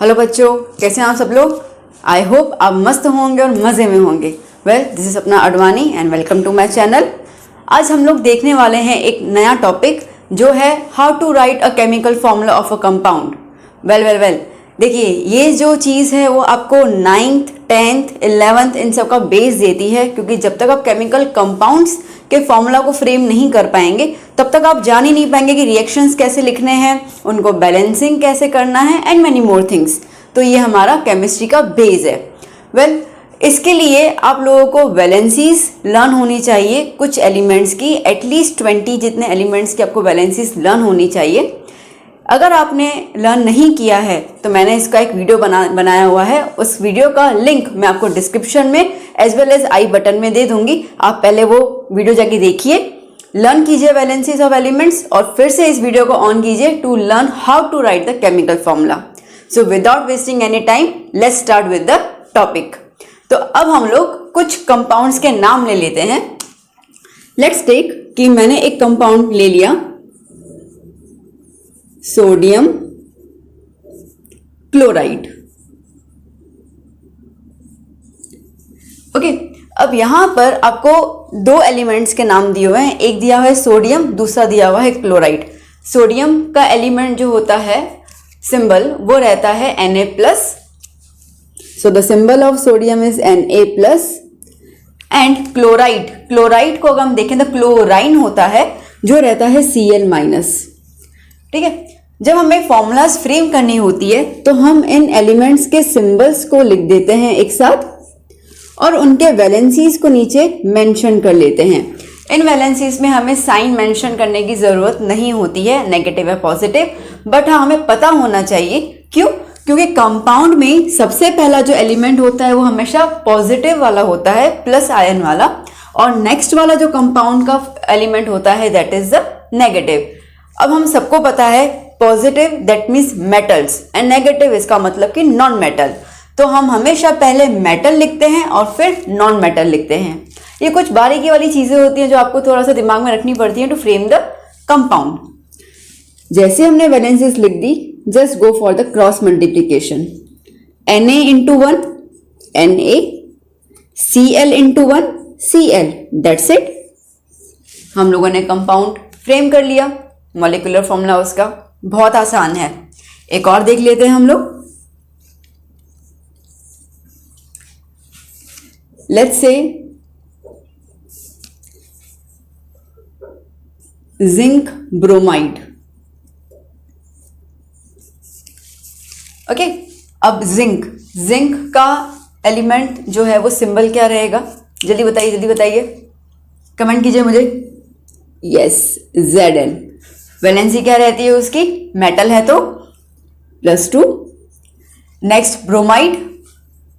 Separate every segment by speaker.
Speaker 1: Hello बच्चों, कैसे हैं आप सब लोग। आई होप आप मस्त होंगे और मज़े में होंगे। वेल, दिस इज़ अपना Advani and welcome to my channel. आज हम लोग देखने वाले हैं एक नया टॉपिक जो है how to write a chemical formula of a compound. Well देखिए, ये जो चीज़ है वो आपको 9th 10th 11th इन सब का बेस देती है, क्योंकि जब तक आप केमिकल कंपाउंड्स के फॉर्मूला को फ्रेम नहीं कर पाएंगे तब तक आप जान ही नहीं पाएंगे कि रिएक्शंस कैसे लिखने हैं, उनको बैलेंसिंग कैसे करना है एंड मैनी मोर थिंग्स। तो ये हमारा केमिस्ट्री का बेस है। वेल, इसके लिए आप लोगों को वैलेंसीज लर्न होनी चाहिए, कुछ एलिमेंट्स की एटलीस्ट 20 जितने एलिमेंट्स की आपको वैलेंसीज लर्न होनी चाहिए। अगर आपने लर्न नहीं किया है तो मैंने इसका एक वीडियो बनाया हुआ है। उस वीडियो का लिंक मैं आपको डिस्क्रिप्शन में as well as i button में दे दूंगी। आप पहले वो वीडियो जाके देखिए, लर्न कीजिए वैलेंसीज ऑफ एलिमेंट्स और फिर से इस वीडियो को ऑन कीजिए to learn how to write the chemical formula. So without wasting any time let's start with the topic. तो अब हम लोग कुछ कंपाउंड्स के नाम ले लेते हैं। लेट्स टेक कि मैंने एक कंपाउंड ले लिया, सोडियम क्लोराइड। ओके, अब यहां पर आपको दो एलिमेंट्स के नाम दिए हुए हैं, एक दिया हुआ है सोडियम, दूसरा दिया हुआ है क्लोराइड। सोडियम का एलिमेंट जो होता है सिंबल वो रहता है Na+, so the symbol of sodium is Na+। And chloride को अगर हम देखें तो क्लोराइन होता है जो रहता है Cl-। ठीक है, जब हमें फॉर्मूलाज फ्रेम करनी होती है तो हम इन एलिमेंट्स के सिंबल्स को लिख देते हैं एक साथ और उनके वैलेंसीज को नीचे मेंशन कर लेते हैं। इन वैलेंसीज में हमें साइन मेंशन करने की ज़रूरत नहीं होती है, नेगेटिव या पॉजिटिव, बट हाँ हमें पता होना चाहिए। क्यों? क्योंकि कंपाउंड में सबसे पहला जो एलिमेंट होता है वो हमेशा पॉजिटिव वाला होता है, प्लस आयन वाला, और नेक्स्ट वाला जो कंपाउंड का एलिमेंट होता है दैट इज द नेगेटिव। अब हम सबको पता है positive that means metals and negative इसका मतलब कि नॉन मेटल। तो हम हमेशा पहले मेटल लिखते हैं और फिर नॉन मेटल लिखते हैं। ये कुछ बारीकी वाली चीजें होती हैं जो आपको थोड़ा सा दिमाग में रखनी पड़ती है टू फ्रेम द कंपाउंड। जैसे हमने वैलेंसीज लिख दी, just go for the cross multiplication. Na into 1 Na, Cl into 1 Cl, that's it. हम लोगों ने कंपाउंड फ्रेम कर लिया। मॉलिक्यूलर फॉर्मूला उसका बहुत आसान है। एक और देख लेते हैं हम लोग। Let's say zinc bromide. Okay, अब जिंक का एलिमेंट जो है वो सिंबल क्या रहेगा, जल्दी बताइए, कमेंट कीजिए मुझे। Yes, Zn। वैलेंसी क्या रहती है उसकी, मेटल है तो +2। नेक्स्ट ब्रोमाइड,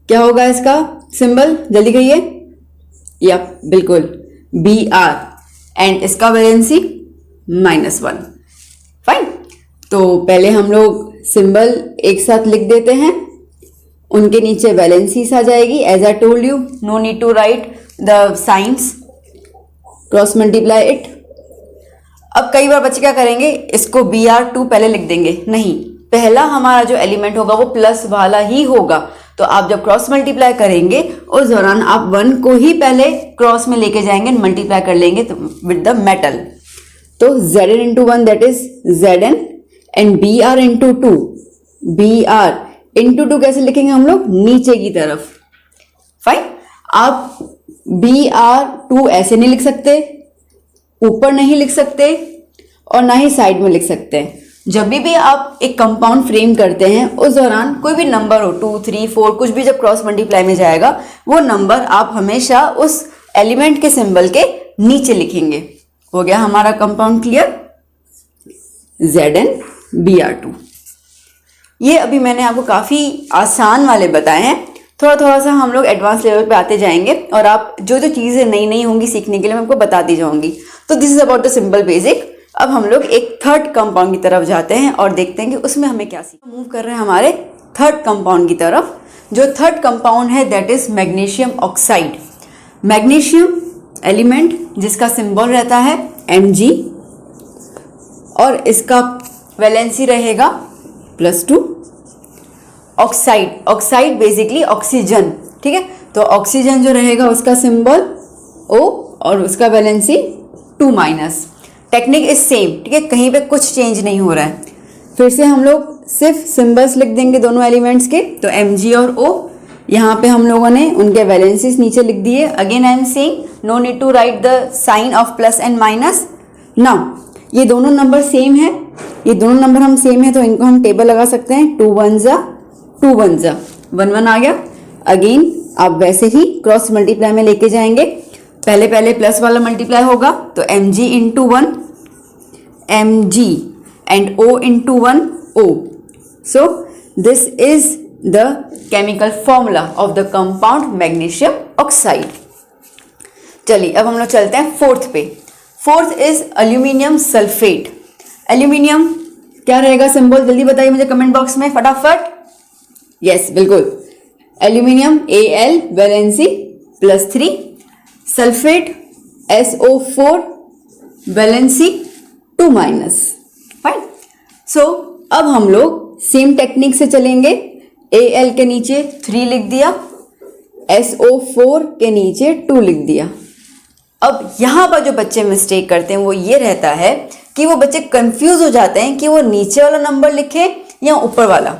Speaker 1: क्या होगा इसका सिंबल, जल्दी कहिए। यप, बिल्कुल Br, एंड इसका वैलेंसी -1। फाइन, तो पहले हम लोग सिंबल एक साथ लिख देते हैं, उनके नीचे वैलेंसीज आ जाएगी। As I told you, no need to write the science, cross multiply it. अब कई बार बच्चे क्या करेंगे, इसको Br2 पहले लिख देंगे। नहीं, पहला हमारा जो एलिमेंट होगा वो प्लस वाला ही होगा। तो आप जब क्रॉस मल्टीप्लाई करेंगे उस दौरान आप 1 को ही पहले क्रॉस में लेके जाएंगे, मल्टीप्लाई कर लेंगे विद द मेटल। तो Zn into 1 that is Zn and Br into 2, Br into 2 कैसे लिखेंगे हम लोग, नीचे की तरफ। फाइन, आप Br2 ऐसे नहीं लिख सकते, ऊपर नहीं लिख सकते और ना ही साइड में लिख सकते हैं। जब भी आप एक कंपाउंड फ्रेम करते हैं उस दौरान कोई भी नंबर हो, 2 3 4 कुछ भी जब क्रॉस मल्टीप्लाई में जाएगा वो नंबर आप हमेशा उस एलिमेंट के सिंबल के नीचे लिखेंगे। हो गया हमारा कंपाउंड क्लियर, Zn Br2। ये अभी मैंने आपको काफी आसान वाले बताए हैं, थोड़ा सा हम लोग एडवांस लेवल पे आते जाएंगे और आप जो चीजें नई होंगी सीखने के लिए मैं आपको बताती जाऊंगी। तो this is about the simple basic. अब हम लोग एक थर्ड कंपाउंड की तरफ जाते हैं और देखते हैं कि उसमें हमें क्या सीखना। मूव कर रहे हैं हमारे थर्ड कंपाउंड की तरफ। जो थर्ड कंपाउंड है that is magnesium oxide. Magnesium element जिसका सिंबल रहता है Mg और इसका वैलेंसी रहेगा +2 ऑक्साइड, ऑक्साइड बेसिकली ऑक्सीजन, ठीक है। तो ऑक्सीजन जो रहेगा उसका सिंबल O और उसका वैलेंसी 2-। टेक्निक इज सेम, ठीक है, कहीं पे कुछ चेंज नहीं हो रहा है। फिर से हम लोग सिर्फ सिंबल्स लिख देंगे दोनों एलिमेंट्स के, तो Mg और O, यहाँ पे हम लोगों ने उनके वैलेंसीज नीचे लिख दिए। Again I am saying no need to write the sign of plus and minus. Now ये दोनों नंबर सेम है, ये दोनों नंबर हम सेम है, तो इनको हम टेबल लगा सकते हैं। 2 1 जा 2 1 जा 1 1 आ गया। अगेन आप वैसे ही क्रॉस मल्टीप्लाई में लेके जाएंगे। पहले प्लस वाला मल्टीप्लाई होगा तो Mg into 1 Mg and O into 1 O। So this is the chemical formula of the compound magnesium oxide. चलिए अब हम लोग चलते हैं फोर्थ पे। Fourth is aluminium sulphate. Aluminium क्या रहेगा सिंबल, जल्दी बताइए मुझे कमेंट बॉक्स में फटाफट। यस बिल्कुल, aluminium Al valency +3, sulphate SO4 valency 2-। Fine. So अब हम लोग सेम टेक्निक से चलेंगे। Al के नीचे 3 लिख दिया, SO4 के नीचे 2 लिख दिया। अब यहाँ पर जो बच्चे मिस्टेक करते हैं वो ये रहता है कि वो बच्चे कंफ्यूज हो जाते हैं कि वो नीचे वाला नंबर लिखें या ऊपर वाला।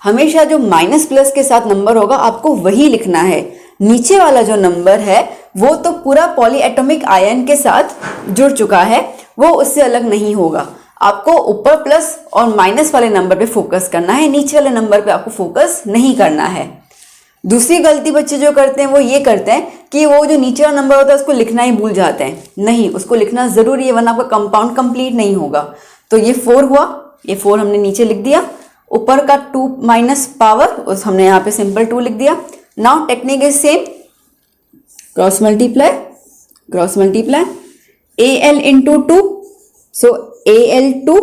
Speaker 1: हमेशा जो माइनस प्लस के साथ नंबर होगा आपको वही लिखना है। नीचे वाला जो नंबर है वो तो पूरा पॉलीएटॉमिक आयन के साथ जुड़ चुका है, वो उससे अलग नहीं होगा। आपको ऊपर प्लस और माइनस वाले नंबर पे फोकस करना है, नीचे वाले नंबर पे आपको फोकस नहीं करना है। दूसरी गलती बच्चे जो करते हैं वो ये करते हैं कि वो जो नीचे वाला नंबर होता है उसको लिखना ही भूल जाते हैं। नहीं, उसको लिखना जरूरी है वरना आपका कंपाउंड कंप्लीट नहीं होगा। तो ये 4 हुआ, ये 4 हमने नीचे लिख दिया। ऊपर का 2 माइनस पावर उस हमने यहाँ पे सिंपल 2 लिख दिया। Now technique is same, cross multiply Al into 2, so Al2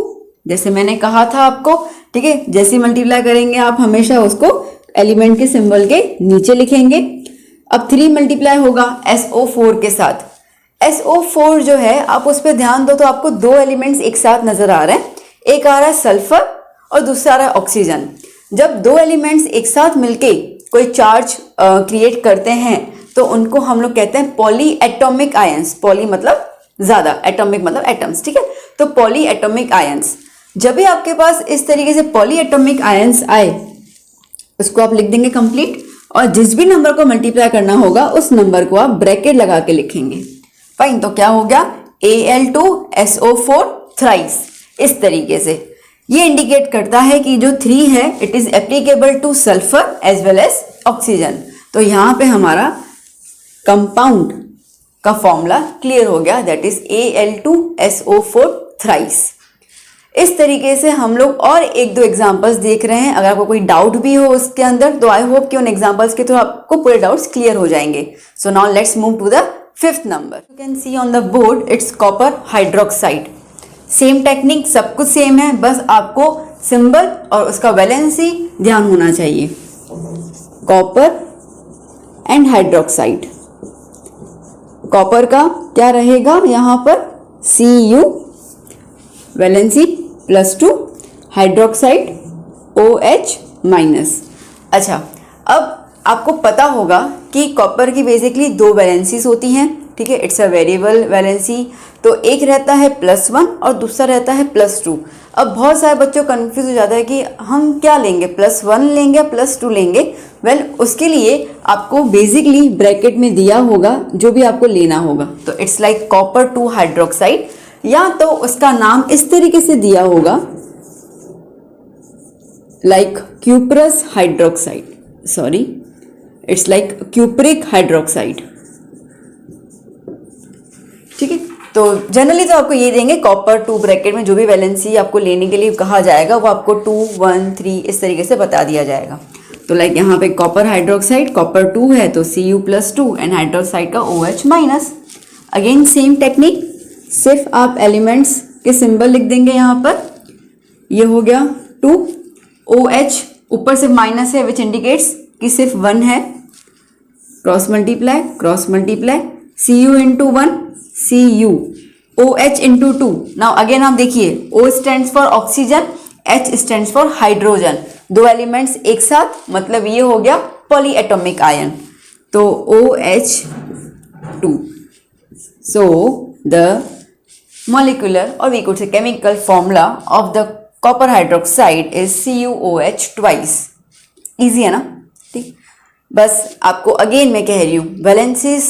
Speaker 1: जैसे मैंने कहा था आपको, ठीक है। जैसे मल्टीप्लाई करेंगे आप हमेशा उसको एलिमेंट के सिंबल के नीचे लिखेंगे। अब 3 मल्टीप्लाई होगा SO4 के साथ। SO4 जो है आप उस पर ध्यान दो तो आपको 2 एलिमेंट्स एक साथ नजर आ रहे हैं, एक आ रहा है सल्फर और दूसरा आ रहा है ऑक्सीजन। जब 2 एलिमेंट्स एक साथ मिलके कोई चार्ज क्रिएट करते हैं तो उनको हम लोग कहते हैं पॉली एटॉमिक आयंस। पॉली मतलब ज्यादा, एटॉमिक मतलब एटम्स, ठीक है। तो पॉली एटॉमिक आयंस, जब भी आपके पास इस तरीके से पॉली एटॉमिक आयंस आए उसको आप लिख देंगे कंप्लीट, और जिस भी नंबर को मल्टीप्लाई करना होगा उस नंबर को आप ब्रैकेट लगा के लिखेंगे। फाइन, तो क्या हो गया Al2SO4 थ्राइस। इस तरीके से ये इंडिकेट करता है कि जो 3 है it is applicable to sulphur as well as oxygen. तो यहाँ पे हमारा कंपाउंड का फॉर्मूला क्लियर हो गया, दैट इज Al2SO4 थ्राइस। इस तरीके से हम लोग और 1-2 एग्जांपल्स देख रहे हैं। अगर आपको कोई डाउट भी हो उसके अंदर तो आई होप कि उन एग्जांपल्स के थ्रू आपको पूरे डाउट्स क्लियर हो जाएंगे। So now let's move to the 5th number. You can see on the board it's copper hydroxide. Same technique, सब कुछ सेम है, बस आपको सिंबल और उसका वैलेंसी ध्यान होना चाहिए। Copper and hydroxide. कॉपर का क्या रहेगा यहाँ पर Cu वैलेंसी +2, हाइड्रोक्साइड OH-। अच्छा, अब आपको पता होगा कि कॉपर की बेसिकली 2 वैलेंसीज होती हैं, ठीक है। इट्स अ वेरिएबल वैलेंसी, तो एक रहता है +1 और दूसरा रहता है +2। अब बहुत सारे बच्चों कंफ्यूज हो जाता है कि हम क्या लेंगे, +1 लेंगे या +2 लेंगे। वेल, उसके लिए आपको बेसिकली ब्रैकेट में दिया होगा जो भी आपको लेना होगा। तो इट्स लाइक कॉपर 2 हाइड्रोक्साइड, या तो उसका नाम इस तरीके से दिया होगा like cuprous hydroxide, sorry it's like cupric hydroxide, ठीक है। तो जनरली तो आपको ये देंगे कॉपर 2 ब्रैकेट में जो भी वैलेंसी आपको लेने के लिए कहा जाएगा वो आपको 2, 1, 3 इस तरीके से बता दिया जाएगा। तो लाइक यहाँ पे कॉपर हाइड्रोक्साइड, कॉपर 2 है तो Cu+2 एंड हाइड्रोक्साइड का OH-। अगेन सेम टेक्निक, सिर्फ आप एलिमेंट्स के सिंबल लिख देंगे। यहाँ पर ये हो गया 2, OH ऊपर सिर्फ माइनस है विच इंडिकेट्स कि सिर्फ 1 है। Cross multiply Cu into 1 Cu, OH into 2। Now again आप देखिए O stands for oxygen, H stands for hydrogen. दो एलिमेंट्स एक साथ, मतलब ये हो गया पॉलीएटॉमिक आयन, तो OH2. So the molecular or we could say chemical formula of the copper hydroxide is CuOH twice. Easy है ना, ठीक. बस आपको अगेन मैं कह रही हूँ वैलेंसी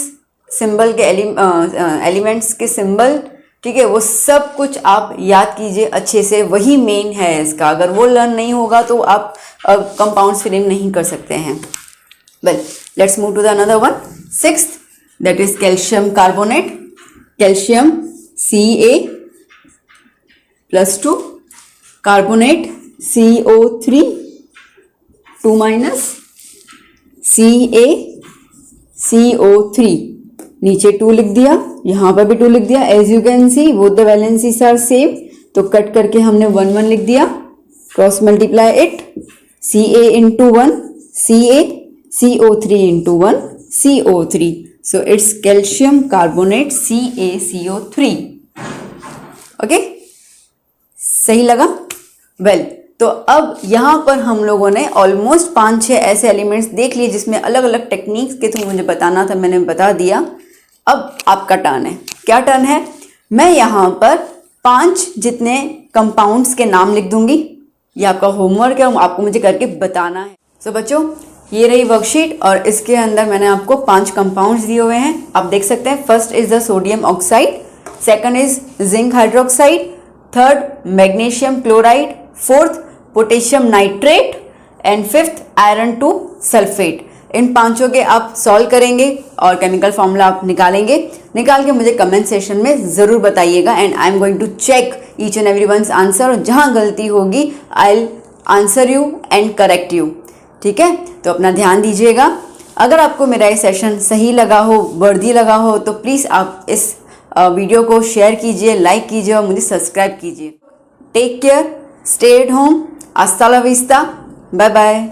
Speaker 1: सिंबल के एलिमेंट्स के सिंबल, ठीक है, वो सब कुछ आप याद कीजिए अच्छे से, वही मेन है इसका. अगर वो लर्न नहीं होगा तो आप कंपाउंड्स फ्रेम नहीं कर सकते हैं. Well, let's move to the another one, sixth, that is calcium carbonate. Calcium Ca+2, carbonate CO3 2- CaCO3, नीचे 2 लिख दिया, यहाँ पर भी 2 लिख दिया. As you can see both the valencies are same, तो कट करके हमने 1 1 लिख दिया, cross multiply it, Ca into 1 Ca, CO3 into 1 CO3. So it's calcium carbonate CaCO3. Okay, सही लगा? वेल, तो अब यहाँ पर हम लोगों ने ऑलमोस्ट 5-6 ऐसे एलिमेंट्स देख लिए जिसमें अलग अलग टेक्निक्स के थ्रू मुझे बताना था, मैंने बता दिया. अब आपका टर्न है. क्या टर्न है? मैं यहाँ पर 5 जितने कंपाउंड्स के नाम लिख दूंगी. ये आपका होमवर्क है, आपको मुझे करके बताना है. सो बच्चों, ये रही वर्कशीट और इसके अंदर मैंने आपको 5 कंपाउंड्स दिए हुए हैं, आप देख सकते हैं. First is the sodium oxide, second is zinc hydroxide, third magnesium chloride, fourth potassium nitrate and fifth iron 2 sulphate. इन पांचों के आप सॉल्व करेंगे और केमिकल फॉर्मूला आप निकालेंगे. निकाल के मुझे कमेंट सेशन में ज़रूर बताइएगा and I am going to check each and every one's answer, और जहाँ गलती होगी I will answer you and correct you. ठीक है, तो अपना ध्यान दीजिएगा. अगर आपको मेरा ये सेशन सही लगा हो, वर्दी लगा हो, तो प्लीज़ आप इस वीडियो को शेयर कीजिए, लाइक कीजिए और मुझे सब्सक्राइब कीजिए. Take care, stay at home, हasta la vista, बाय बाय.